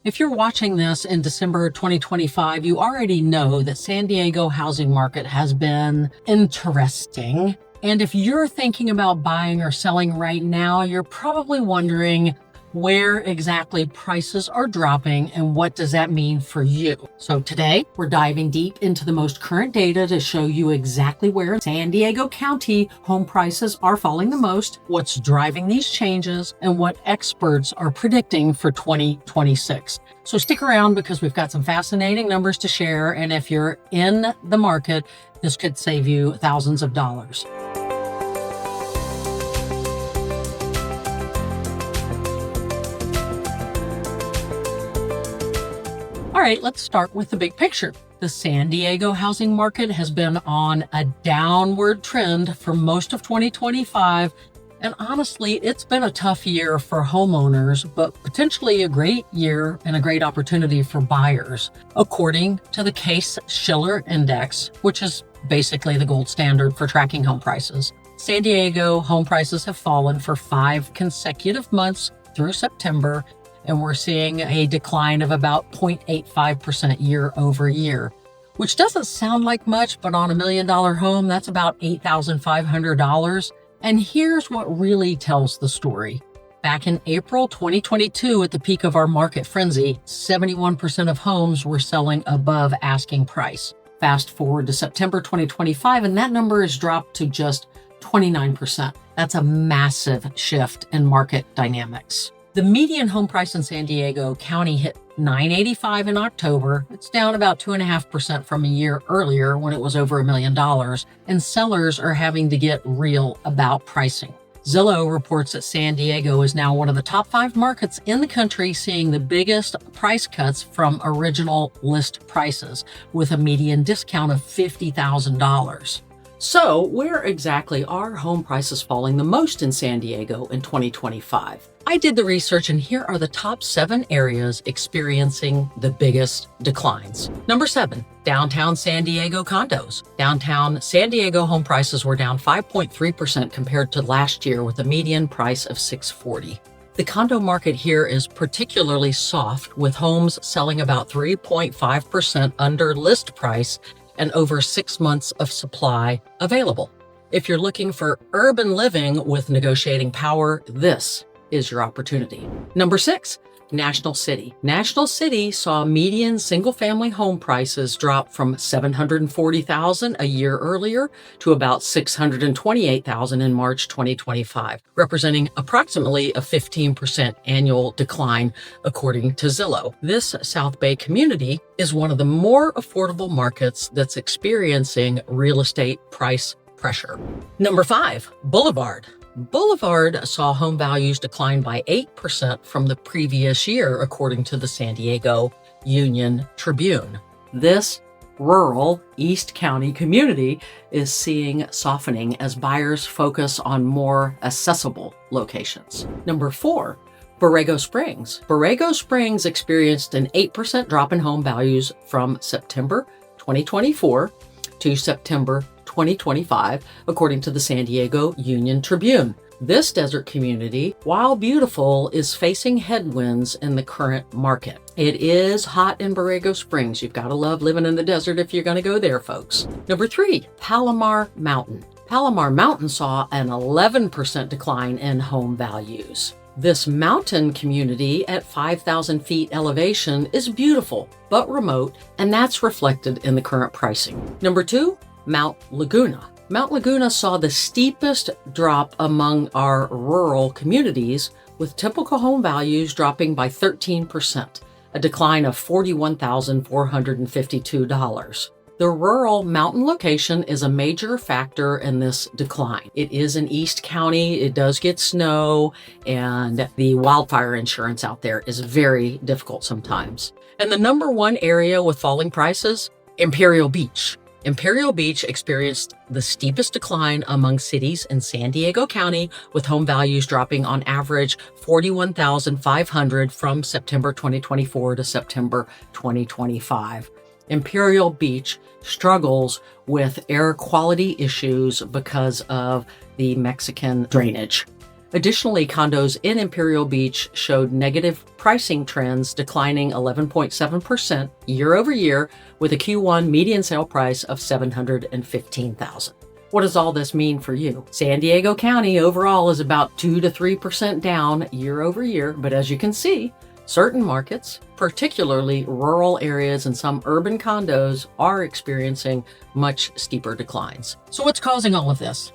If you're watching this in December 2025, you already know that San Diego housing market has been interesting. And if you're thinking about buying or selling right now, you're probably wondering where exactly prices are dropping and what does that mean for you. So today we're diving deep into the most current data to show you exactly where San Diego County home prices are falling the most, what's driving these changes, and what experts are predicting for 2026. So stick around because we've got some fascinating numbers to share, and if you're in the market, this could save you thousands of dollars. All right, let's start with the big picture. The San Diego housing market has been on a downward trend for most of 2025. And honestly, it's been a tough year for homeowners, but potentially a great year and a great opportunity for buyers, according to the Case-Shiller Index, which is basically the gold standard for tracking home prices. San Diego home prices have fallen for 5 consecutive months through September, and we're seeing a decline of about 0.85% year over year, which doesn't sound like much, but on $1 million home, that's about $8,500. And here's what really tells the story. Back in April 2022, at the peak of our market frenzy, 71% of homes were selling above asking price. Fast forward to September 2025, and that number has dropped to just 29%. That's a massive shift in market dynamics. The median home price in San Diego County hit $985 in October. It's down about 2.5% from a year earlier when it was over $1 million, and sellers are having to get real about pricing. Zillow reports that San Diego is now one of the top 5 markets in the country seeing the biggest price cuts from original list prices, with a median discount of $50,000. So, where exactly are home prices falling the most in San Diego in 2025? I did the research, and here are the top 7 areas experiencing the biggest declines. Number 7, downtown San Diego condos. Downtown San Diego home prices were down 5.3% compared to last year, with a median price of $640. The condo market here is particularly soft, with homes selling about 3.5% under list price and over 6 months of supply available. If you're looking for urban living with negotiating power, this is your opportunity. Number 6, National City. National City saw median single-family home prices drop from $740,000 a year earlier to about $628,000 in March 2025, representing approximately a 15% annual decline, according to Zillow. This South Bay community is one of the more affordable markets that's experiencing real estate price pressure. Number 5, Boulevard. Boulevard saw home values decline by 8% from the previous year, according to the San Diego Union Tribune. This rural East County community is seeing softening as buyers focus on more accessible locations. Number 4, Borrego Springs. Borrego Springs experienced an 8% drop in home values from September 2024 to September 2025, according to the San Diego Union Tribune. This desert community, while beautiful, is facing headwinds in the current market. It is hot in Borrego Springs. You've got to love living in the desert if you're going to go there, folks. Number 3, Palomar Mountain. Palomar Mountain saw an 11% decline in home values. This mountain community at 5,000 feet elevation is beautiful, but remote, and that's reflected in the current pricing. Number 2, Mount Laguna. Mount Laguna saw the steepest drop among our rural communities, with typical home values dropping by 13%, a decline of $41,452. The rural mountain location is a major factor in this decline. It is in East County, it does get snow, and the wildfire insurance out there is very difficult sometimes. And the number 1 area with falling prices, Imperial Beach. Imperial Beach experienced the steepest decline among cities in San Diego County, with home values dropping on average $41,500 from September 2024 to September 2025. Imperial Beach struggles with air quality issues because of the Mexican drainage. Additionally, condos in Imperial Beach showed negative pricing trends, declining 11.7% year over year, with a Q1 median sale price of $715,000. What does all this mean for you? San Diego County overall is about 2 to 3% down year over year, but as you can see, certain markets, particularly rural areas and some urban condos, are experiencing much steeper declines. So what's causing all of this?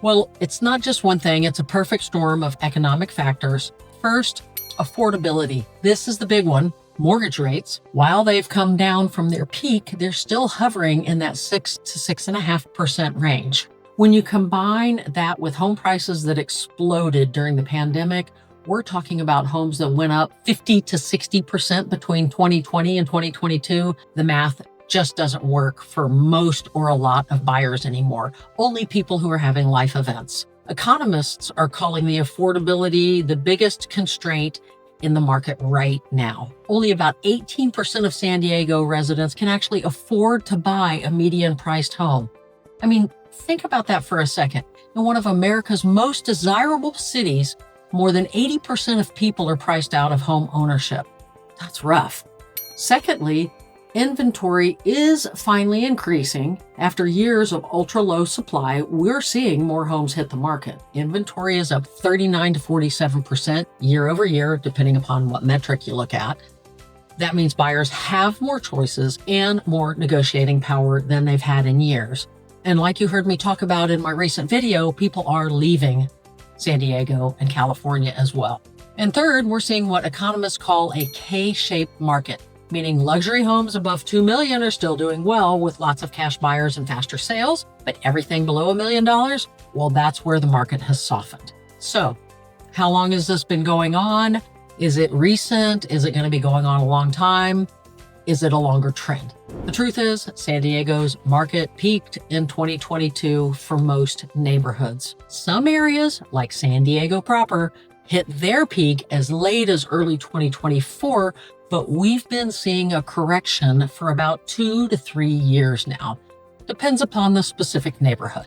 Well, it's not just one thing, it's a perfect storm of economic factors. First, affordability. This is the big one. Mortgage rates, while they've come down from their peak, they're still hovering in that 6 to 6.5% range. When you combine that with home prices that exploded during the pandemic, we're talking about homes that went up 50 to 60% between 2020 and 2022. The math just doesn't work for most or a lot of buyers anymore, only people who are having life events. Economists are calling the affordability the biggest constraint in the market right now. Only about 18% of San Diego residents can actually afford to buy a median-priced home. I mean, think about that for a second. In one of America's most desirable cities, more than 80% of people are priced out of home ownership. That's rough. Secondly, inventory is finally increasing. After years of ultra-low supply, we're seeing more homes hit the market. Inventory is up 39 to 47% year over year, depending upon what metric you look at. That means buyers have more choices and more negotiating power than they've had in years. And like you heard me talk about in my recent video, people are leaving San Diego and California as well. And third, we're seeing what economists call a K-shaped market, meaning luxury homes above $2 million are still doing well with lots of cash buyers and faster sales, but everything below $1 million, well, that's where the market has softened. So how long has this been going on? Is it recent? Is it going to be going on a long time? Is it a longer trend? The truth is, San Diego's market peaked in 2022 for most neighborhoods. Some areas, like San Diego proper, hit their peak as late as early 2024, but we've been seeing a correction for about 2 to 3 years now. Depends upon the specific neighborhood.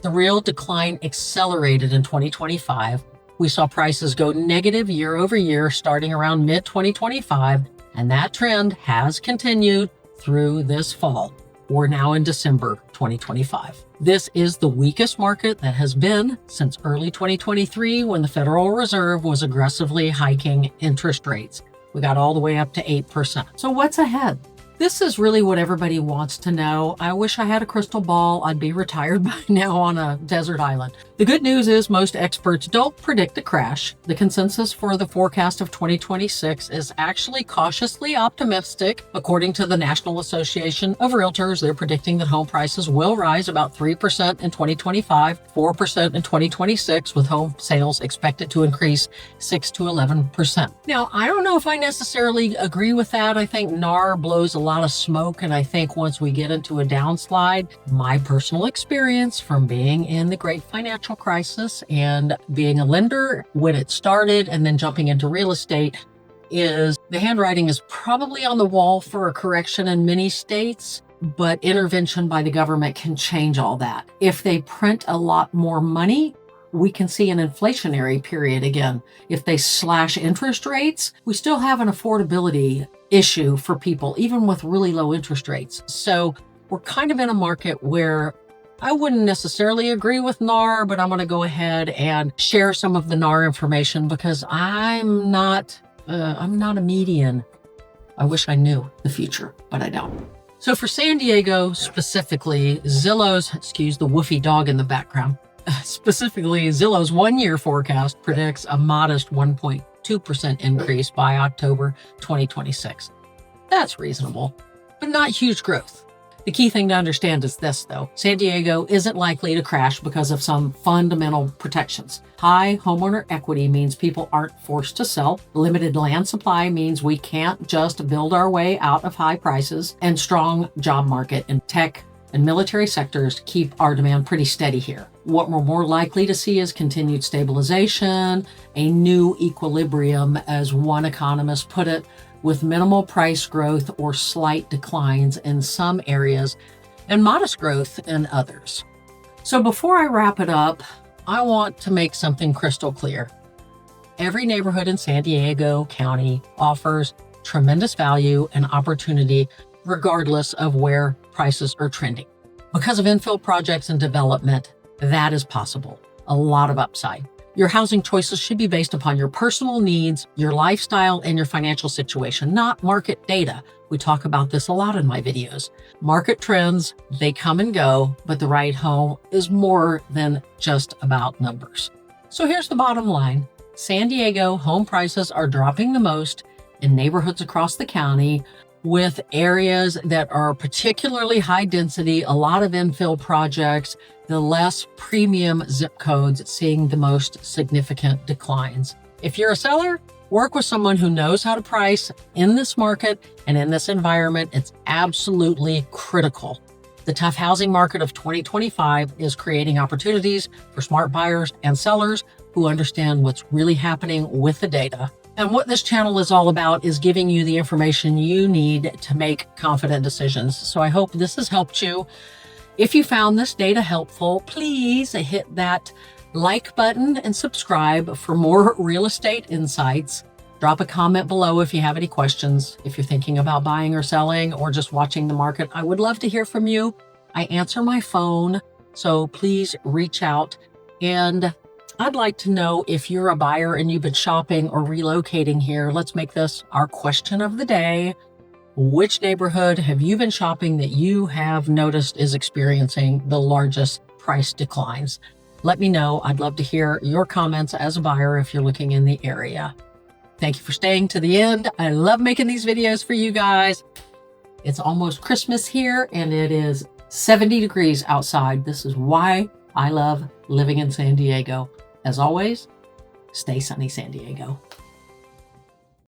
The real decline accelerated in 2025. We saw prices go negative year over year starting around mid-2025, and that trend has continued through this fall. We're now in December 2025. This is the weakest market that has been since early 2023 when the Federal Reserve was aggressively hiking interest rates. We got all the way up to 8%. So what's ahead? This is really what everybody wants to know. I wish I had a crystal ball. I'd be retired by now on a desert island. The good news is most experts don't predict a crash. The consensus for the forecast of 2026 is actually cautiously optimistic. According to the National Association of Realtors, they're predicting that home prices will rise about 3% in 2025, 4% in 2026, with home sales expected to increase 6 to 11%. Now, I don't know if I necessarily agree with that. I think NAR blows a lot of smoke, and I think once we get into a downslide, my personal experience from being in the great financial crisis and being a lender when it started and then jumping into real estate is the handwriting is probably on the wall for a correction in many states, but intervention by the government can change all that. If they print a lot more money, we can see an inflationary period again. If they slash interest rates, we still have an affordability issue for people, even with really low interest rates. So we're kind of in a market where I wouldn't necessarily agree with NAR, but I'm going to go ahead and share some of the NAR information because I'm not a median. I wish I knew the future, but I don't. So for San Diego specifically, Zillow's, excuse the woofy dog in the background, specifically Zillow's one-year forecast predicts a modest 1.2% increase by October 2026. That's reasonable, but not huge growth. The key thing to understand is this, though. San Diego isn't likely to crash because of some fundamental protections. High homeowner equity means people aren't forced to sell. Limited land supply means we can't just build our way out of high prices. And strong job market in tech and military sectors keep our demand pretty steady here. What we're more likely to see is continued stabilization, a new equilibrium, as one economist put it, with minimal price growth or slight declines in some areas and modest growth in others. So before I wrap it up, I want to make something crystal clear. Every neighborhood in San Diego County offers tremendous value and opportunity regardless of where prices are trending. Because of infill projects and development, that is possible. A lot of upside. Your housing choices should be based upon your personal needs, your lifestyle, and your financial situation, not market data. We talk about this a lot in my videos. Market trends, they come and go, but the right home is more than just about numbers. So here's the bottom line. San Diego home prices are dropping the most in neighborhoods across the county, with areas that are particularly high density, a lot of infill projects, the less premium zip codes seeing the most significant declines. If you're a seller, work with someone who knows how to price in this market and in this environment. It's absolutely critical. The tough housing market of 2025 is creating opportunities for smart buyers and sellers who understand what's really happening with the data. And what this channel is all about is giving you the information you need to make confident decisions. So I hope this has helped you. If you found this data helpful, please hit that like button and subscribe for more real estate insights. Drop a comment below if you have any questions. If you're thinking about buying or selling or just watching the market, I would love to hear from you. I answer my phone, so please reach out. And I'd like to know if you're a buyer and you've been shopping or relocating here. Let's make this our question of the day. Which neighborhood have you been shopping that you have noticed is experiencing the largest price declines? Let me know. I'd love to hear your comments as a buyer if you're looking in the area. Thank you for staying to the end. I love making these videos for you guys. It's almost Christmas here and it is 70 degrees outside. This is why I love living in San Diego. As always, stay sunny, San Diego.